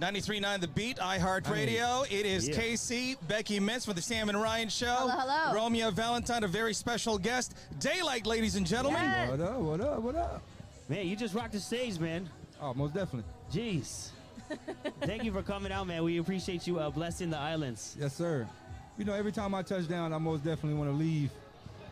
93.9 The Beat, iHeartRadio. It is KC, Becky Mintz for the Sam and Ryan Show. Hello, hello. Romeo Valentine, a very special guest. Daylight, ladies and gentlemen. Yes. What up, what up, what up? Man, you just rocked the stage, man. Oh, most definitely. Jeez. Thank you for coming out, man. We appreciate you blessing the islands. Yes, sir. You know, every time I touch down, I most definitely want to leave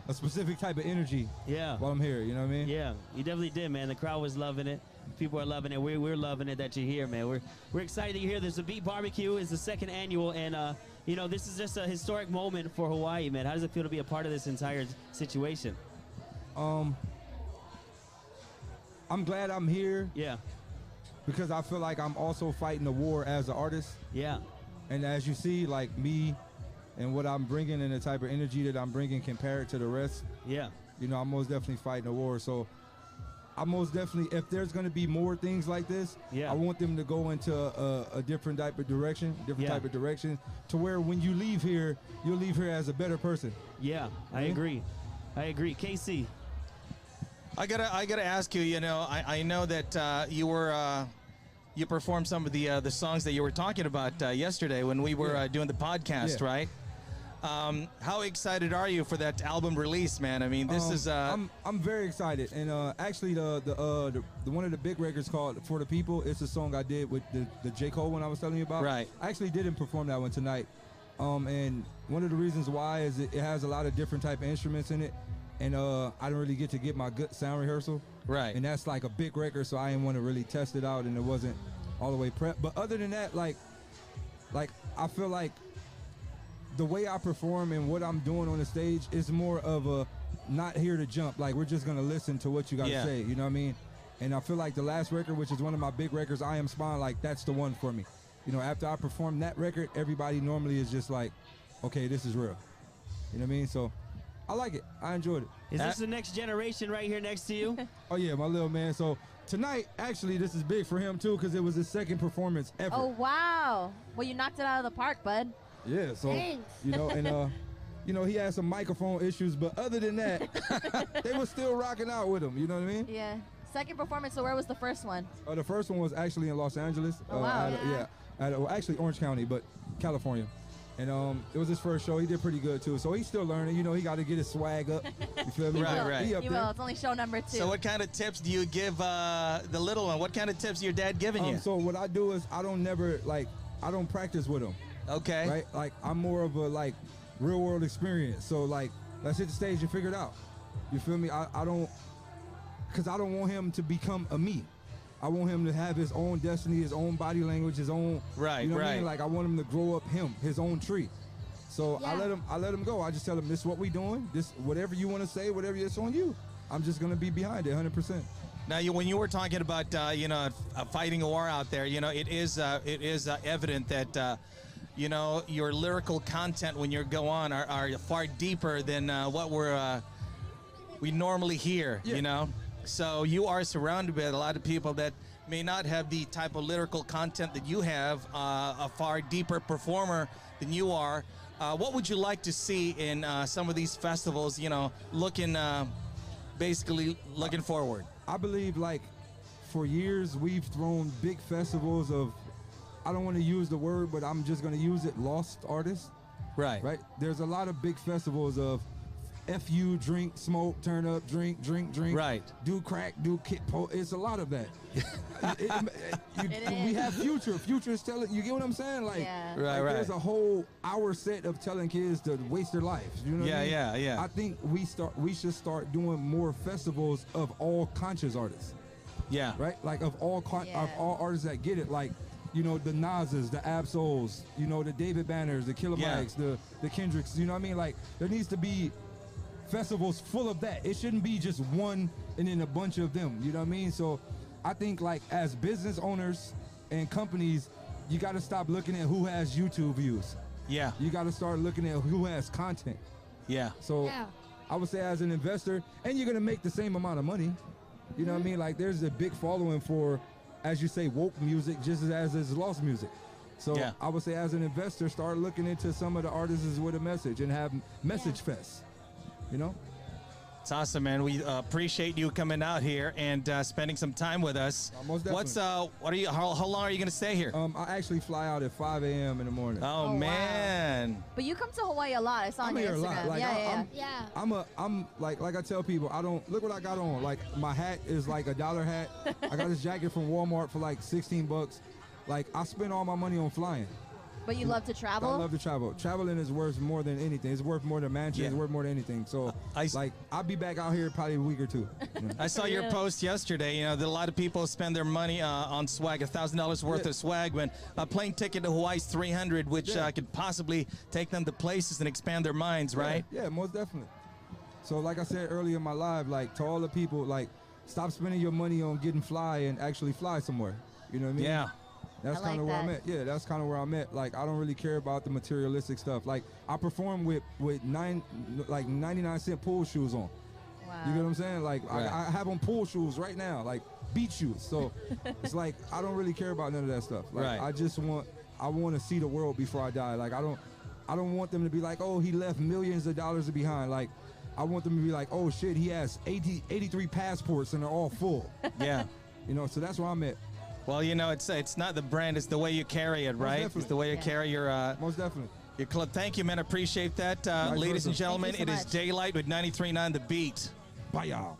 a specific type of energy while I'm here, you know what I mean? Yeah, you definitely did, man. The crowd was loving it. People are loving it. We're loving it that you're here, man. We're excited that you're here. There's a Beat Barbecue. It's the second annual, and, you know, this is just a historic moment for Hawaii, man. How does it feel to be a part of this entire situation? I'm glad I'm here. Yeah. Because I feel like I'm also fighting the war as an artist. Yeah. And as you see, like me and what I'm bringing and the type of energy that I'm bringing compared to the rest, yeah, you know, I'm most definitely fighting the war. So I most definitely, if there's going to be more things like this, I want them to go into a different type of direction, type of direction, to where when you leave here, you'll leave here as a better person. Yeah, I agree. I agree. KC. I gotta ask you. You know, I know that you performed some of the songs that you were talking about yesterday when we were doing the podcast, right? How excited are you for that album release, man? I mean, this is. I'm very excited, and actually the one of the big records called "For the People." It's a song I did with the J. Cole one I was telling you about. Right. I actually didn't perform that one tonight, and one of the reasons why is it has a lot of different type of instruments in it. And I didn't really get to get my good sound rehearsal. Right. And that's like a big record, so I didn't want to really test it out, and it wasn't all the way prepped. But other than that, like I feel like the way I perform and what I'm doing on the stage is more of a not here to jump. Like, we're just going to listen to what you got to say, you know what I mean? And I feel like the last record, which is one of my big records, I Am Spawn, like, that's the one for me. You know, after I perform that record, everybody normally is just like, okay, this is real. You know what I mean? So I like it. I enjoyed it. Is this the next generation right here next to you? Oh, yeah, my little man. So tonight, actually, this is big for him, too, because it was his second performance ever. Oh, wow. Well, you knocked it out of the park, bud. Yeah, so, Thanks. you know, and, you know, he had some microphone issues, but other than that, they were still rocking out with him. You know what I mean? Yeah. Second performance, so where was the first one? The first one was actually in Los Angeles. Oh, wow. Well, actually Orange County, but California. And it was his first show. He did pretty good, too. So he's still learning. You know, he got to get his swag up. You feel me? Right. He will. It's only show number 2. So what kind of tips do you give the little one? What kind of tips your dad giving you? So what I do is I don't practice with him. Okay. Right? Like, I'm more of a, like, real-world experience. So, like, let's hit the stage and figure it out. You feel me? I don't... Because I don't want him to become a me. I want him to have his own destiny, his own body language, his own... Right, you know what right. I mean? Like, I want him to grow up his own tree. So I let him go. I just tell him, this is what we doing. This, whatever you want to say, whatever it's on you. I'm just going to be behind it 100%. Now, when you were talking about, you know, fighting a war out there, you know, it is evident that, you know, your lyrical content when you go on are far deeper than what we normally hear, you know? So you are surrounded by a lot of people that may not have the type of lyrical content that you have, a far deeper performer than you are. What would you like to see in some of these festivals, you know, basically looking forward? I believe, like, for years we've thrown big festivals of, I don't want to use the word, but I'm just going to use it, lost artists. Right. Right? There's a lot of big festivals of F-U, drink, smoke, turn up, drink. Right. Do crack, do kit po. It's a lot of that. We have Future. Future is telling, you get what I'm saying? Like, right. There's a whole hour set of telling kids to waste their lives. You know what I mean? Yeah. I think we should start doing more festivals of all conscious artists. Yeah. Right? Like, of all artists that get it. Like, you know, the Nas's, the Absols, you know, the David Banners, the Killer Mikes, the Kendricks. You know what I mean? Like, there needs to be festivals full of that. It shouldn't be just one and then a bunch of them. You know what I mean? So I think, like, as business owners and companies, you got to stop looking at who has YouTube views. Yeah. You got to start looking at who has content. Yeah. So I would say, as an investor, and you're going to make the same amount of money. You know what I mean? Like, there's a big following for, as you say, woke music just as is lost music. So I would say, as an investor, start looking into some of the artists with a message and have message fests. You know? It's awesome, man. We appreciate you coming out here and spending some time with us. Most definitely. What are you? How long are you going to stay here? I actually fly out at 5 a.m. in the morning. Oh, wow. man. But you come to Hawaii a lot. I saw on I'm your here a Instagram. lot. Like, yeah. Yeah. I'm like I tell people, I don't look what I got on. Like my hat is like $1 hat. I got this jacket from Walmart for like 16 bucks. Like I spend all my money on flying. But you love to travel? I love to travel. Traveling is worth more than anything. It's worth more than mansion. Yeah. It's worth more than anything. So I'll be back out here probably a week or two. I saw your post yesterday. You know that a lot of people spend their money on swag, $1,000 worth of swag. When a plane ticket to Hawaii is $300, which could possibly take them to places and expand their minds, right? Yeah, most definitely. So like I said earlier in my live, like to all the people, like stop spending your money on getting fly and actually fly somewhere. You know what I mean? Yeah. That's I like kind of where I'm that. at. Yeah, that's kind of where I'm at. Like, I don't really care about the materialistic stuff. Like, I perform with 99-cent pool shoes on. Wow. You get what I'm saying? Like, Right. I have on pool shoes right now, like beach shoes. So it's like I don't really care about none of that stuff. Like, Right. I want to see the world before I die. Like, I don't want them to be like, oh, he left millions of dollars behind. Like, I want them to be like, oh shit, he has 83 passports and they're all full. Yeah. You know, so that's where I'm at. Well, you know, it's not the brand, it's the way you carry it, right? definitely. It's the way you carry your Most definitely. your club. Thank you, man. Appreciate that. Nice Ladies and working. gentlemen, Thank you it so is much. Daylight with 93.9 The Beat. Bye, y'all.